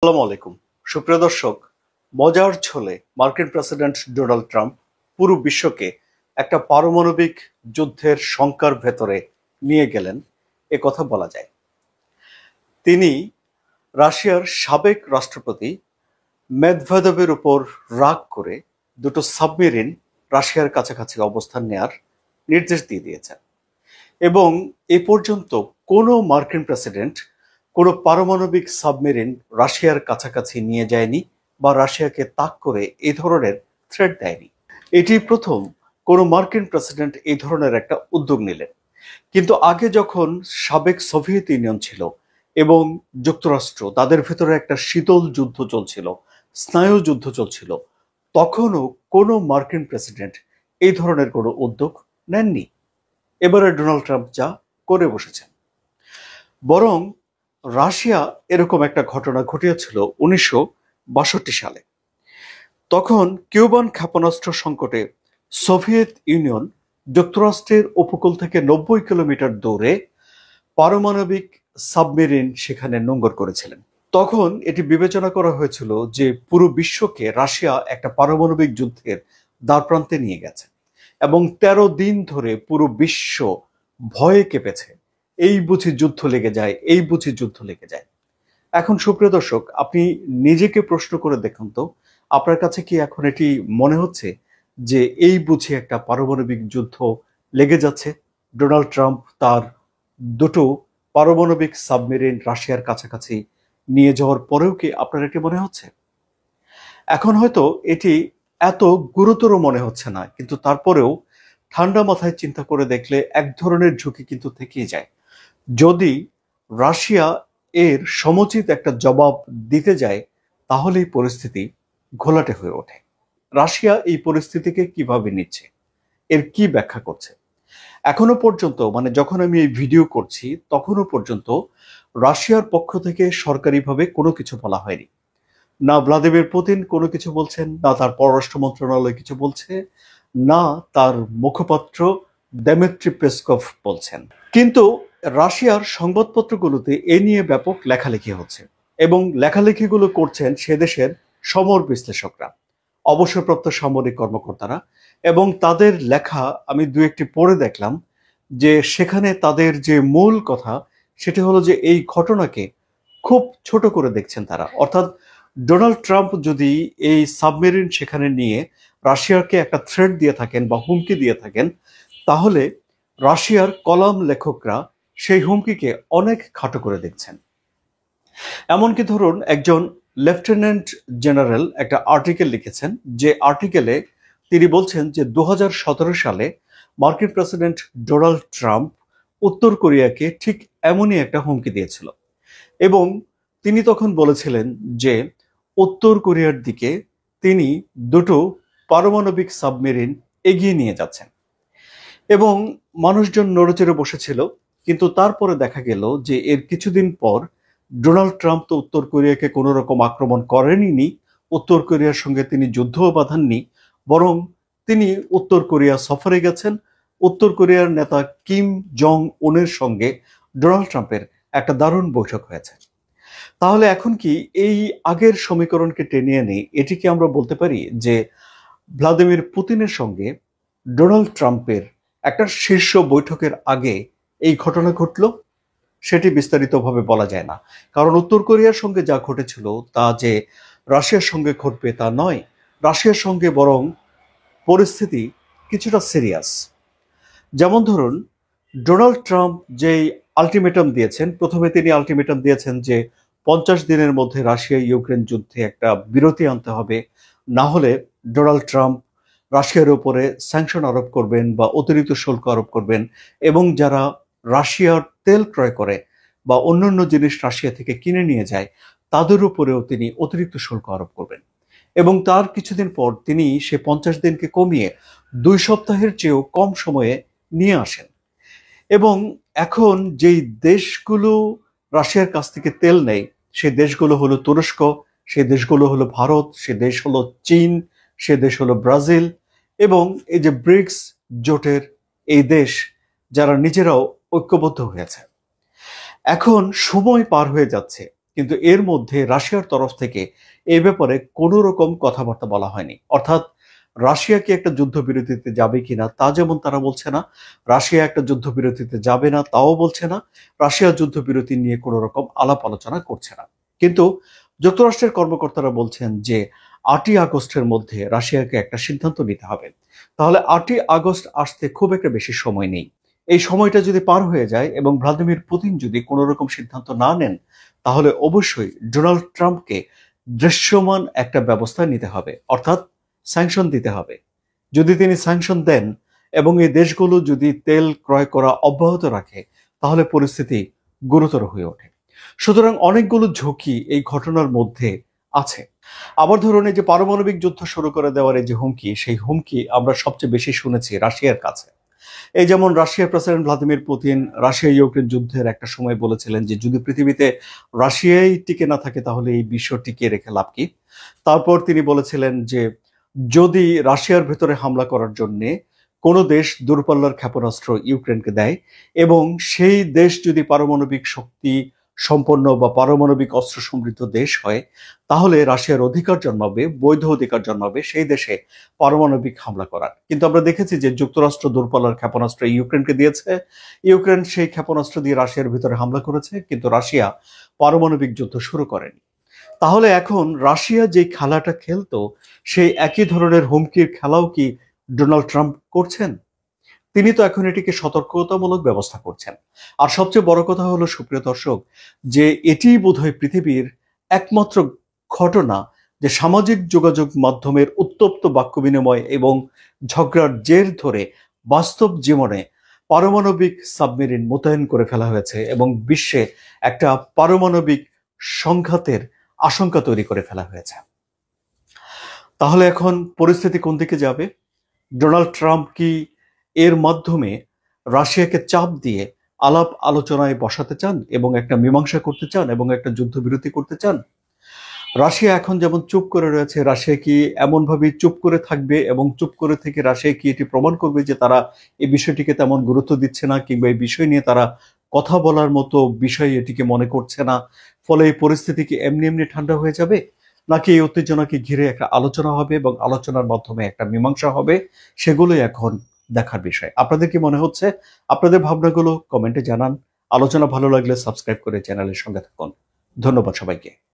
আসসালামু আলাইকুম সুপ্রিয় দর্শক। মজার ছলে মার্কিন প্রেসিডেন্ট ডোনাল্ড ট্রাম্প পুরো বিশ্বকে একটা পারমাণবিক যুদ্ধের শঙ্কার ভেতরে নিয়ে গেলেন, এ কথা বলা যায়। তিনি রাশিয়ার সাবেক রাষ্ট্রপতি মেদভেদেবের উপর রাগ করে দুটো সাবমেরিন রাশিয়ার কাছাকাছি অবস্থান নেয়ার নির্দেশ দিয়ে দিয়েছেন এবং এ পর্যন্ত কোনো মার্কিন প্রেসিডেন্ট কোনো পারমাণবিক সাবমেরিন রাশিয়ার কাছাকাছি নিয়ে যায়নি বা রাশিয়াকে তাক করে এই ধরনের থ্রেট দেয়নি। এটি প্রথম কোনো মার্কিন প্রেসিডেন্ট এই ধরনের একটা উদ্যোগ নিলেন। কিন্তু আগে যখন সাবেক সোভিয়েত ইউনিয়ন ছিল এবং যুক্তরাষ্ট্র, তাদের ভেতরে একটা শীতল যুদ্ধ চলছিল, স্নায়ু যুদ্ধ চলছিল, তখনও কোনো মার্কিন প্রেসিডেন্ট এই ধরনের কোনো উদ্যোগ নেননি। এবারে ডোনাল্ড ট্রাম্প যা করে বসেছেন। বরং রাশিয়া এরকম একটা ঘটনা ঘটিয়েছিল 1962 সালে। তখন কিউবান ক্ষেপণাস্ত্র সংকটে সোভিয়েত ইউনিয়ন যুক্তরাষ্ট্রের উপকূল থেকে 90 কিলোমিটার দূরে পারমাণবিক সাবমেরিন সেখানে নোঙর করেছিলেন। তখন এটি বিবেচনা করা হয়েছিল যে পুরো বিশ্বকে রাশিয়া একটা পারমাণবিক যুদ্ধের দ্বারপ্রান্তে নিয়ে গেছে এবং 13 দিন ধরে পুরো বিশ্ব ভয়ে কেঁপেছে। এই বুঝি যুদ্ধ লেগে যায়, এই বুঝি যুদ্ধ লেগে যায়। এখন সুপ্রিয় দর্শক, আপনি নিজেকে প্রশ্ন করে দেখুন তো, আপনার কাছে কি এখন এটি মনে হচ্ছে যে এই বুঝি একটা পারমাণবিক যুদ্ধ লেগে যাচ্ছে? ডোনাল্ড ট্রাম্প তার দুটো পারমাণবিক সাবমেরিন রাশিয়ার কাছাকাছি নিয়ে যাওয়ার পরেও কি আপনার এটি মনে হচ্ছে? এখন হয়তো এটি এত গুরুতর মনে হচ্ছে না, কিন্তু তারপরেও ঠান্ডা মাথায় চিন্তা করে দেখলে এক ধরনের ঝুঁকি কিন্তু থেকেই যায়। যদি রাশিয়া এর সমুচিত একটা জবাব দিতে যায়, তাহলেই পরিস্থিতি ঘোলাটে হয়ে ওঠে। রাশিয়া এই পরিস্থিতিকে কিভাবে নিচ্ছে, এর কি ব্যাখ্যা করছে? এখনো পর্যন্ত, মানে যখন আমি এই ভিডিও করছি তখনও পর্যন্ত রাশিয়ার পক্ষ থেকে সরকারিভাবে কোনো কিছু বলা হয়নি। না ভ্লাদিমির পুতিন কোনো কিছু বলছেন, না তার পররাষ্ট্র মন্ত্রণালয় কিছু বলছে, না তার মুখপাত্র দেমিত্রি পেসকভ বলছেন। কিন্তু রাশিয়ার সংবাদপত্রগুলোতে এ নিয়ে ব্যাপক লেখালেখি হচ্ছে এবং লেখালেখিগুলো করছেন সে দেশের সমর বিশ্লেষকরা, অবসরপ্রাপ্ত সামরিক কর্মকর্তারা। এবং তাদের লেখা আমি দু একটি পড়ে দেখলাম যে সেখানে তাদের যে মূল কথা সেটি হলো যে এই ঘটনাকে খুব ছোট করে দেখছেন তারা। অর্থাৎ ডোনাল্ড ট্রাম্প যদি এই সাবমেরিন সেখানে নিয়ে রাশিয়াকে একটা থ্রেট দিয়ে থাকেন বা হুমকি দিয়ে থাকেন, তাহলে রাশিয়ার কলাম লেখকরা সেই হুমকিকে অনেক খাটো করে দেখছেন। এমনকি ধরুন একজন লেফটেন্যান্ট জেনারেল একটা আর্টিকেল লিখেছেন, যে আর্টিকেলে তিনি বলছেন যে 2017 সালে মার্কিন প্রেসিডেন্ট ডোনাল্ড ট্রাম্প উত্তর কোরিয়াকে ঠিক এমনই একটা হুমকি দিয়েছিল এবং তিনি তখন বলেছিলেন যে উত্তর কোরিয়ার দিকে তিনি দুটো পারমাণবিক সাবমেরিন এগিয়ে নিয়ে যাচ্ছেন এবং মানুষজন নড়েচড়ে বসেছিল। কিন্তু তারপরে দেখা গেল যে এর কিছুদিন পর ডোনাল্ড ট্রাম্প তো উত্তর কোরিয়াকে কোনো রকম আক্রমণ করেননি, উত্তর কোরিয়ার সঙ্গে তিনি যুদ্ধও বাঁধাননি, বরং তিনি উত্তর কোরিয়া সফরে গেছেন। উত্তর কোরিয়ার নেতা কিম জং উনের সঙ্গে ডোনাল্ড ট্রাম্পের একটা দারুণ বৈঠক হয়েছে। তাহলে এখন কি এই আগের সমীকরণকে টেনে এনে এটিকে আমরা বলতে পারি যে ভ্লাদিমির পুতিনের সঙ্গে ডোনাল্ড ট্রাম্পের একটা শীর্ষ বৈঠকের আগে এই ঘটনা ঘটল? সেটি বিস্তারিতভাবে বলা যায় না, কারণ উত্তর কোরিয়ার সঙ্গে যা ঘটেছিল তা যে রাশিয়ার সঙ্গে ঘটবে তা নয়। রাশিয়ার সঙ্গে বরং পরিস্থিতি কিছুটা সিরিয়াস। যেমন ধরুন ডোনাল্ড ট্রাম্প যেই আলটিমেটাম দিয়েছেন, প্রথমে তিনি আলটিমেটাম দিয়েছেন যে 50 দিনের মধ্যে রাশিয়া ইউক্রেন যুদ্ধে একটা বিরতি আনতে হবে, না হলে ডোনাল্ড ট্রাম্প রাশিয়ার উপরে স্যাংশন আরোপ করবেন বা অতিরিক্ত শুল্ক আরোপ করবেন এবং যারা রাশিয়ার তেল ক্রয় করে বা অন্যান্য জিনিস রাশিয়া থেকে কিনে নিয়ে যায় তাদের উপরেও তিনি অতিরিক্ত শুল্ক আরোপ করবেন। এবং তার কিছুদিন পর তিনি সে 50 দিনকে কমিয়ে 2 সপ্তাহের চেয়েও কম সময়ে নিয়ে আসেন। এবং এখন যেই দেশগুলো রাশিয়ার কাছ থেকে তেল নেয় সেই দেশগুলো হলো তুরস্ক, সেই দেশগুলো হলো ভারত, সে দেশ হলো চীন, সে দেশ হলো ব্রাজিল এবং এই যে ব্রিক্স জোটের এই দেশ যারা নিজেরাও ঐক্যবদ্ধ হয়েছে। এখন সময় পার হয়ে যাচ্ছে কিন্তু এর মধ্যে রাশিয়ার তরফ থেকে এই ব্যাপারে কোনো রকম কথাবার্তা বলা হয়নি। অর্থাৎ রাশিয়া কি একটা যুদ্ধবিরতিতে যাবে কিনা তা যেমন তারা বলছে না, রাশিয়া একটা যুদ্ধবিরতিতে যাবে না তাও বলছে না, রাশিয়া যুদ্ধবিরতি নিয়ে কোনো রকম আলাপ আলোচনা করছে না। কিন্তু যুক্তরাষ্ট্রের কর্মকর্তারা বলছেন যে 8ই আগস্টের মধ্যে রাশিয়াকে একটা সিদ্ধান্ত নিতে হবে। তাহলে 8ই আগস্ট আসতে খুব একটা বেশি সময় নেই। এই সময়টা যদি পার হয়ে যায় এবং ভ্লাদিমির পুতিন যদি কোনো রকম সিদ্ধান্ত না নেন, তাহলে অবশ্যই ডোনাল্ড ট্রাম্পকে দৃশ্যমান একটা ব্যবস্থা নিতে হবে, অর্থাৎ স্যাংশন দিতে হবে। যদি তিনি স্যাংশন দেন এবং এই দেশগুলো যদি তেল ক্রয় করা অব্যাহত রাখে, তাহলে পরিস্থিতি গুরুতর হয়ে ওঠে। সুতরাং অনেকগুলো ঝুঁকি এই ঘটনার মধ্যে আছে। আবার ধরুন, এই যে পারমাণবিক যুদ্ধ শুরু করে দেওয়ার এই যে হুমকি, সেই হুমকি আমরা সবচেয়ে বেশি শুনেছি রাশিয়ার কাছে। এই যেমন রাশিয়ার president Vladimir Putin Russia Ukraine যুদ্ধের একটা সময় বলেছিলেন যে যদি পৃথিবীতে রাশিয়াই টিকে না থাকে তাহলে এই বিশ্ব টিকিয়ে রেখে লাভ কি। তারপর তিনি বলেছিলেন যে যদি রাশিয়ার ভেতরে হামলা করার জন্য কোনো দেশ দূরপাল্লার ক্ষেপণাস্ত্র ইউক্রেনকে দেয় এবং সেই দেশ যদি পারমাণবিক শক্তি সম্পন্ন বা পারমাণবিক অস্ত্র সমৃদ্ধ দেশ হয়, তাহলে রাশিয়ার অধিকার জন্মাবে, বৈধ অধিকার জন্মাবে সেই দেশে পারমাণবিক হামলা করার। কিন্তু আমরা দেখেছি যে যুক্তরাষ্ট্র দূরপাল্লার ক্ষেপণাস্ত্র ইউক্রেনকে দিয়েছে, ইউক্রেন সেই ক্ষেপণাস্ত্র দিয়ে রাশিয়ার ভিতরে হামলা করেছে, কিন্তু রাশিয়া পারমাণবিক যুদ্ধ শুরু করেনি। তাহলে এখন রাশিয়া যে খেলাটা খেলতো সেই একই ধরনের হুমকির খেলাও কি ডোনাল্ড ট্রাম্প করছেন? তিনি তো এখন এটিকে সতর্কতামূলক ব্যবস্থা করছেন। আর সবচেয়ে বড় কথা হলো সুপ্রিয় দর্শক, যে এটি বোধহয় পৃথিবীর একমাত্র ঘটনা যে সামাজিক যোগাযোগ মাধ্যমের উত্তপ্ত বাক্য বিনিময় এবং ঝগড়ার জের ধরে বাস্তব জীবনে পারমাণবিক সাবমেরিন মোতায়েন করে ফেলা হয়েছে এবং বিশ্বে একটা পারমাণবিক সংঘাতের আশঙ্কা তৈরি করে ফেলা হয়েছে। তাহলে এখন পরিস্থিতি কোন দিকে যাবে? ডোনাল্ড ট্রাম্প কি এর মাধ্যমে রাশিয়াকে চাপ দিয়ে আলাপ আলোচনায় বসাতে চান এবং একটা মীমাংসা করতে চান এবং একটা যুদ্ধবিরতি করতে চান? রাশিয়া এখন যেমন চুপ করে রয়েছে, রাশিয়া কি এমনভাবে চুপ করে থাকবে এবং চুপ করে থেকে রাশিয়া কি এটি প্রমাণ করবে যে তারা এই বিষয়টিকে তেমন গুরুত্ব দিচ্ছে না কিংবা এই বিষয় নিয়ে তারা কথা বলার মতো বিষয় এটিকে মনে করছে না, ফলে এই পরিস্থিতি কি এমনি এমনি ঠান্ডা হয়ে যাবে, নাকি এই উত্তেজনাকে ঘিরে একটা আলোচনা হবে এবং আলোচনার মাধ্যমে একটা মীমাংসা হবে? সেগুলোই এখন দেখার বিষয়। আপনাদের কি মনে হচ্ছে? আপনাদের ভাবনাগুলো কমেন্টে জানান। আলোচনা ভালো লাগলে সাবস্ক্রাইব করে চ্যানেলের সঙ্গে থাকুন। ধন্যবাদ সবাইকে।